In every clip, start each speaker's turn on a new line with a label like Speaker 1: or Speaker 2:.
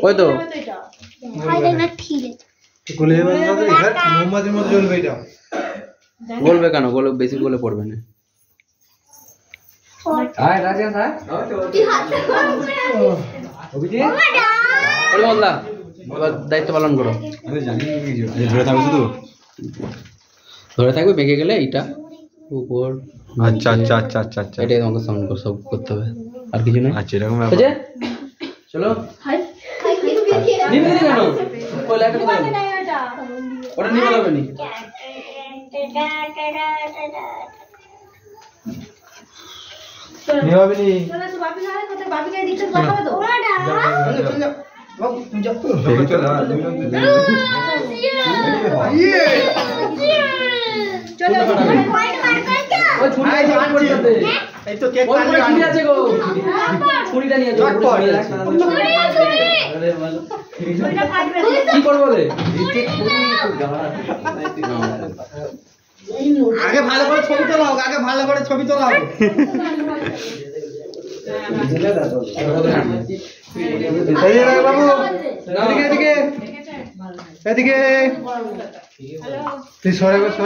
Speaker 1: ওই তো বলবে কেন, বলো বেশি বলে পড়বে না। দায়িত্ব পালন করো। ধরে থাকবে, বেঁকে গেলে এইটা উপর।
Speaker 2: আচ্ছা আচ্ছা আচ্ছা আচ্ছা আচ্ছা,
Speaker 1: এটাই তোমাকে সাউন্ড করে সব করতে হবে, আর কিছু নেই।
Speaker 2: আচ্ছা এরকম
Speaker 1: চলো নিবে কেন ওই লাইটটা কোথায় গেল? ওটা নিবে হবে নি।
Speaker 2: নিবাবিনি
Speaker 3: চলো তো বাপি না কোথায়, বাপি কে দিতে পারবে তো? চল যাও বাবু তুমি যাও। চলো পয়েন্ট মার করছো।
Speaker 1: ওই ছুরি মার করতে।
Speaker 2: এই তো কেক
Speaker 1: কাটতে ছুরি আছে গো, ছুরিটা নিয়ে যাও।
Speaker 3: ছুরিটা কাটবে
Speaker 1: কি করব বলে?
Speaker 2: আগে ভালো করে ছবি তোলাও, আগে ভালো করে ছবি তোলাও। এই রে বাবু, এদিকে এদিকে এদিকে, তুই সরে বস।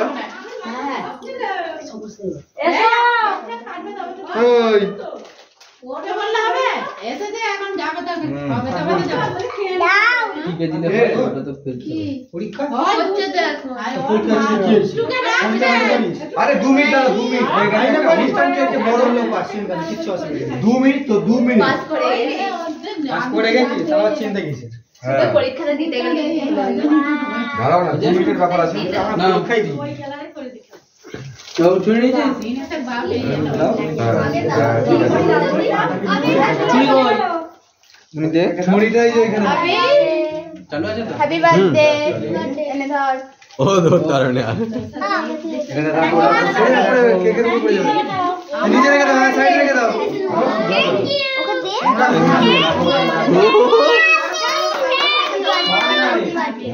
Speaker 2: ওই
Speaker 3: ওটা বললে হবে, এসে যে এখন যাবে তো হবে, তবে তো যাবে।
Speaker 1: কি কে দিলে ওটা তো
Speaker 3: কি
Speaker 2: পরীক্ষা
Speaker 3: হচ্ছে দেখো, আরে টুকে ডাকছে।
Speaker 2: আরে 2 মিনিট দাও, 2 মিনিট হয়ে গেছে। অনুষ্ঠান চলছে, বড় লোক আসছেন, কিছু অসুবিধা নেই। 2 মিনিট তো 2 মিনিট
Speaker 3: পাস করে
Speaker 2: পাস করে গেছি, তাও চিন্তা কিসের?
Speaker 3: শুধু পরীক্ষাটা দিতে গেলে
Speaker 2: দাঁড়াও না, 2 মিনিটের ব্যাপার আছে। আমরা পরীক্ষাই দিই।
Speaker 1: কেউ ছুরি নিয়েছে? ছুরি কই?
Speaker 2: তুমি দে ছুরিটাই যে এখানে
Speaker 1: চালু আছে তো?
Speaker 3: হ্যাপি বার্থডে এনে ধর।
Speaker 2: ও ধরতার না এটা রাখো, কেকের উপর পড়ে যাবে। নিচে রেখে দাও, সাইডে রেখে দাও।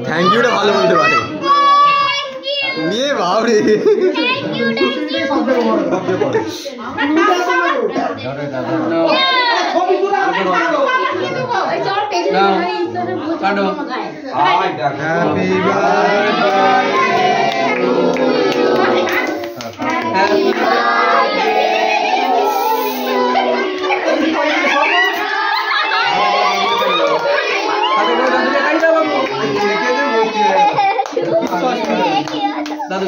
Speaker 2: থ্যাংক ইউটা ভালো বলতে পারে নিয়ে বাবরে।
Speaker 1: কাটো। দাদু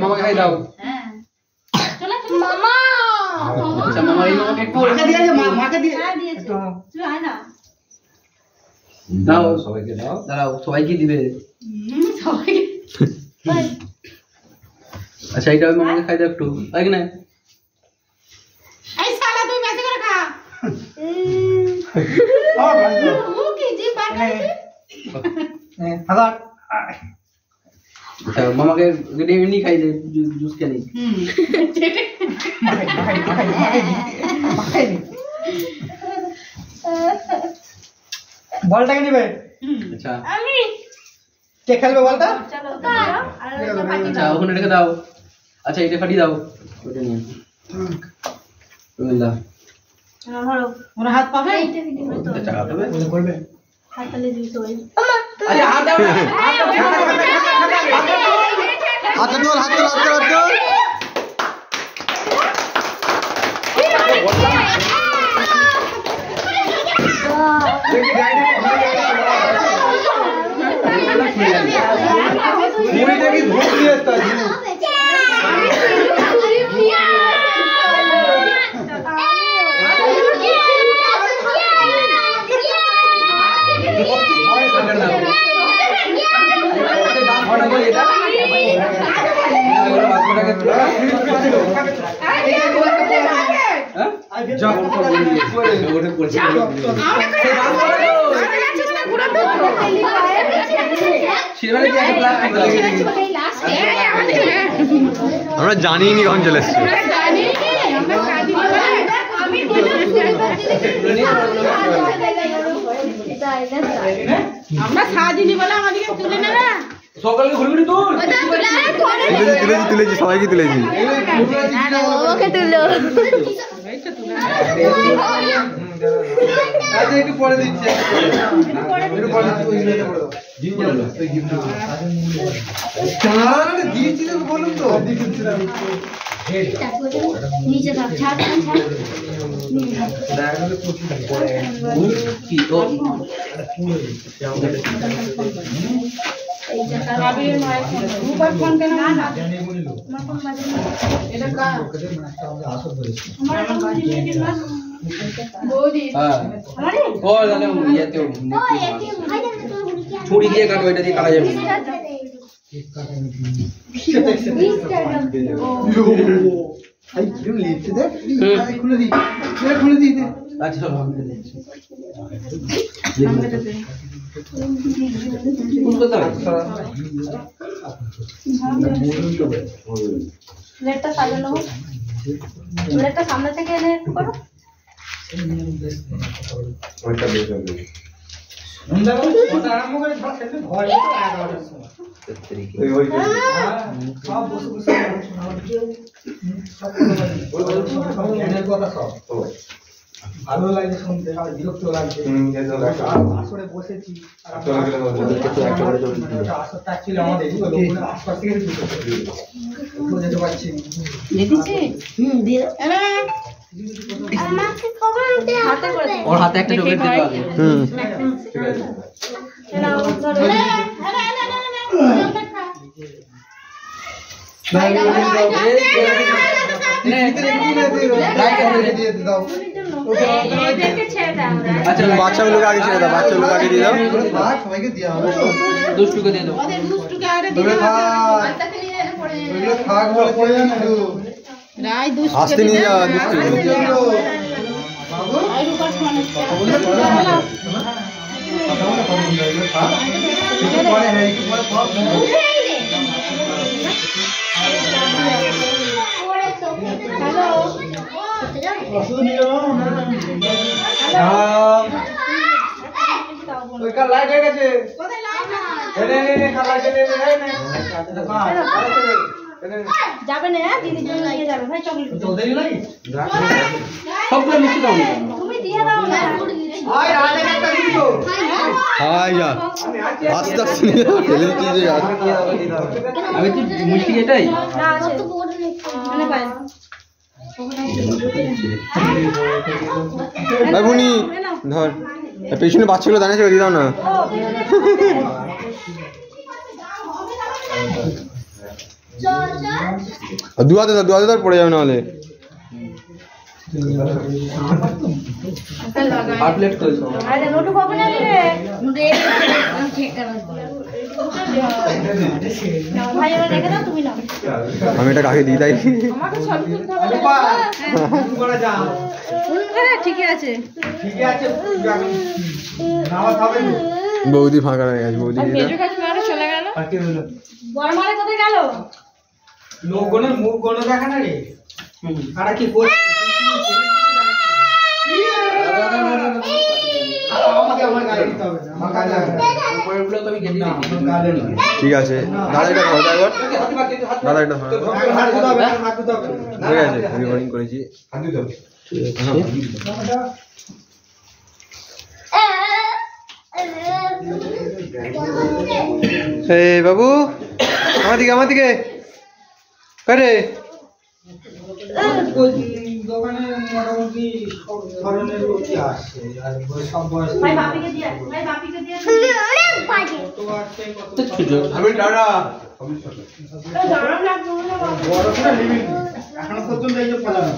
Speaker 1: মামাকে খাই দাও।
Speaker 3: মামা
Speaker 1: আচ্ছা মামা এই মামাকে একটু
Speaker 2: মাকে দিয়ে
Speaker 1: দাও, সবাইকে দাও। দাঁড়াও, সবাইকে দিবে? আচ্ছা এটা ওই মামাকে খাই দাও একটু, তাই না?
Speaker 3: এই শালা তুই বেশি করে খা। ও কি জি বানাইছে?
Speaker 2: আবার
Speaker 1: আচ্ছা মামাকে এমনি খাই দে, জুস খেলি।
Speaker 2: বলটাকে নিবে।
Speaker 1: আচ্ছা
Speaker 3: আমি
Speaker 2: কে খেলবে বলটা?
Speaker 3: চলো দাও আর ওটা ফাটি
Speaker 1: আচ্ছা ওখানে রেখে দাও। আচ্ছা এটা ফাটিয়ে দাও, ওটা নিয়ে তুমি দাও।
Speaker 3: ধরো ওর হাত পাবে এইটা তো
Speaker 1: আচ্ছা হাত হবে
Speaker 2: করবে।
Speaker 3: হাত তালে দিতে হয়।
Speaker 1: আচ্ছা হাত দাও না।
Speaker 2: হাতে তোল, হাতে তোল, হাতে তোল। মুড়িটা কি ধুয়ে দিয়ে আসতে হয়?
Speaker 1: এটা
Speaker 2: আমরা জানিনি কখন চলে এসছি।
Speaker 3: আমরা সাজিনি বলে আমাদেরকে তুলে নেবে
Speaker 1: সকালে ঘুরবি তুল
Speaker 2: তুলেছি সবাইকে তুলেছি।
Speaker 4: ওকে তুলো
Speaker 2: একটু পরে দিচ্ছি দিয়েছি বলুন তো
Speaker 4: নিচে থাক ছাড়
Speaker 1: ছুরি দিয়ে কাটো, এটা দিয়ে কাটা যাবে
Speaker 4: প্লেটটা সাজানো হোক, প্লেটটা সামনে থেকে এনে করো।
Speaker 5: ভালো লাগে শুনতে, আর বিরক্ত লাগছে। আসরে বসেছি আসরটা অ্যাকচুয়ালি আমাদের আশপাশ থেকে যেতে পারছি
Speaker 1: ওর হাতে একটা চকলেট দিতে হবে।
Speaker 2: আচ্ছা বাচ্চাগুলোকে আগে ছেড়ে দাও, বাচ্চাগুলোকে আগে দিয়ে দাও।
Speaker 5: সবাইকে দেওয়া হবে
Speaker 1: দুষ্টুকে দিয়ে দাও।
Speaker 5: থাক বলে পড়ে যান একটু।
Speaker 2: আসতে নিয়ে যাওয়া দুষ্টু।
Speaker 5: লাইট হয়ে গেছে
Speaker 4: যাবে না দিদির জন্য নিয়ে যাবে ভাই চকলেট
Speaker 1: সবগুলো মিষ্টি দাও না।
Speaker 4: তুমি দিয়ে দাও না
Speaker 2: হাই যা আস্তে আস্তে নিয়ে যাও, ফেলে দিচ্ছি যে আর।
Speaker 1: আমি তো মিষ্টি এটাই
Speaker 4: না আছে মানে পাই
Speaker 2: ভাই বুনি ধর, পেছনে বাচ্চাগুলো দাঁড়িয়েছে দিয়ে দাও না। দু হাতে ধর পড়ে যাবে নাহলে।
Speaker 1: আর প্লেট করে দাও।
Speaker 4: আরে নোটু কখন আসবে নোটু ঠিক করো ভাই ওরা রেখে দাও তুমি নাও
Speaker 2: আমি এটা কাকে দিই তাই।
Speaker 4: আমাকে সব তুলতে হবে ঠিকই আছে
Speaker 5: ঠিকই আছে নামাজ হবে না
Speaker 2: বৌদি ফাঁকা হয়ে গেছে, বৌদি
Speaker 4: চলে গেল বড় মালে কোথায় গেল
Speaker 5: লোকগণের মুখ গণ দেখা না রে কারা কি করছে আমাকে আমার গাড়ি দিতে হবে না আমার গাড়ি লাগবে
Speaker 1: উপরেরগুলো তো আমি কেটে দিই।
Speaker 2: ঠিক আছে দাদা এটা ধরো একবার, দাদা এটা ধরো।
Speaker 5: হাত দিতে হবে হাত দিতে হবে
Speaker 2: ঠিক আছে রেকর্ডিং করেছি। এই বাবু আমার দিকে কারে
Speaker 5: দোকানে মোটামুটি সব ধরনের লোকই আসছে আর সব বয়স
Speaker 4: ভাই বাপিকে দিয়ে
Speaker 5: কত আসছে কত
Speaker 2: আমি দাদা
Speaker 5: বড় করে লিমিট এখনো পর্যন্ত এই যে পালানো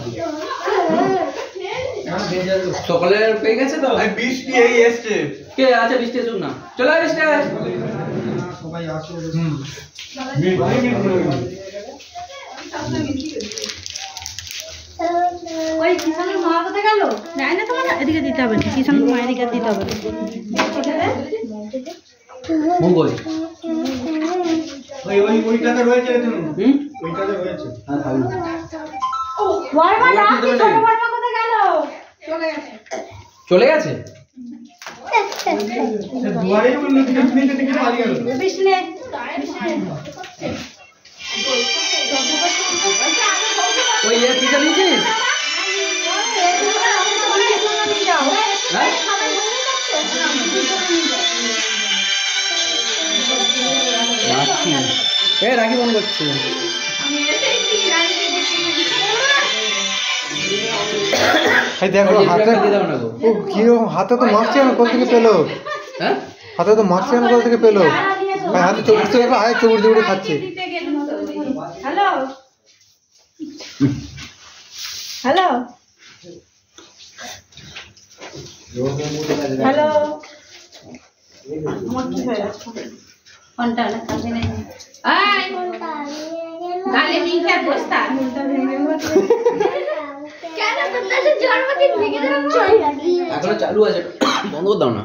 Speaker 1: সকালে পেয়ে গেছে তো।
Speaker 2: বৃষ্টি এই এসছে।
Speaker 1: কে আছে বৃষ্টি আসুক না, চলো বৃষ্টি
Speaker 5: সবাই আসো
Speaker 4: ওই কিষানের মা কোথায় গেল যায় না তোমার এদিকে দিতে হবে না কিষানের মায়ের দিকে দিতে হবে
Speaker 1: মঙ্গল
Speaker 5: ওইটাতে রয়েছে তুমি
Speaker 1: হুম
Speaker 5: ওইটাতে রয়েছে
Speaker 1: আর খাবো
Speaker 4: বর্মা ডাকছি ছোট বর্মা কোথায় গেল?
Speaker 1: চলে গেছে
Speaker 5: দুয়ারে নিচে থেকে পালিয়ে গেল
Speaker 4: বিষ্ণু
Speaker 1: ওই এর পিছা নিয়েছিস হ্যাঁ রাখি রাখি ফোন করছে
Speaker 2: এই দেখো হাতে ও কিরকম হাতে তো মারছে না কোথা থেকে পেলো
Speaker 1: হ্যাঁ
Speaker 2: হাতে তো মারছে না কোথা থেকে পেলো ভাই হাতে চবুড়তে দেখো আয় চবুড়তে খাচ্ছে
Speaker 4: হ্যালো হ্যালো হ্যালো কোনটা না কাছে নেই আই গালে মিঠা বস্তা মুলটা ভেঙে গেছে
Speaker 3: কেন তোমরা জন্মদিন ভেঙে দেবো
Speaker 1: এখনো চালু আছে বন্ধ করে দাও না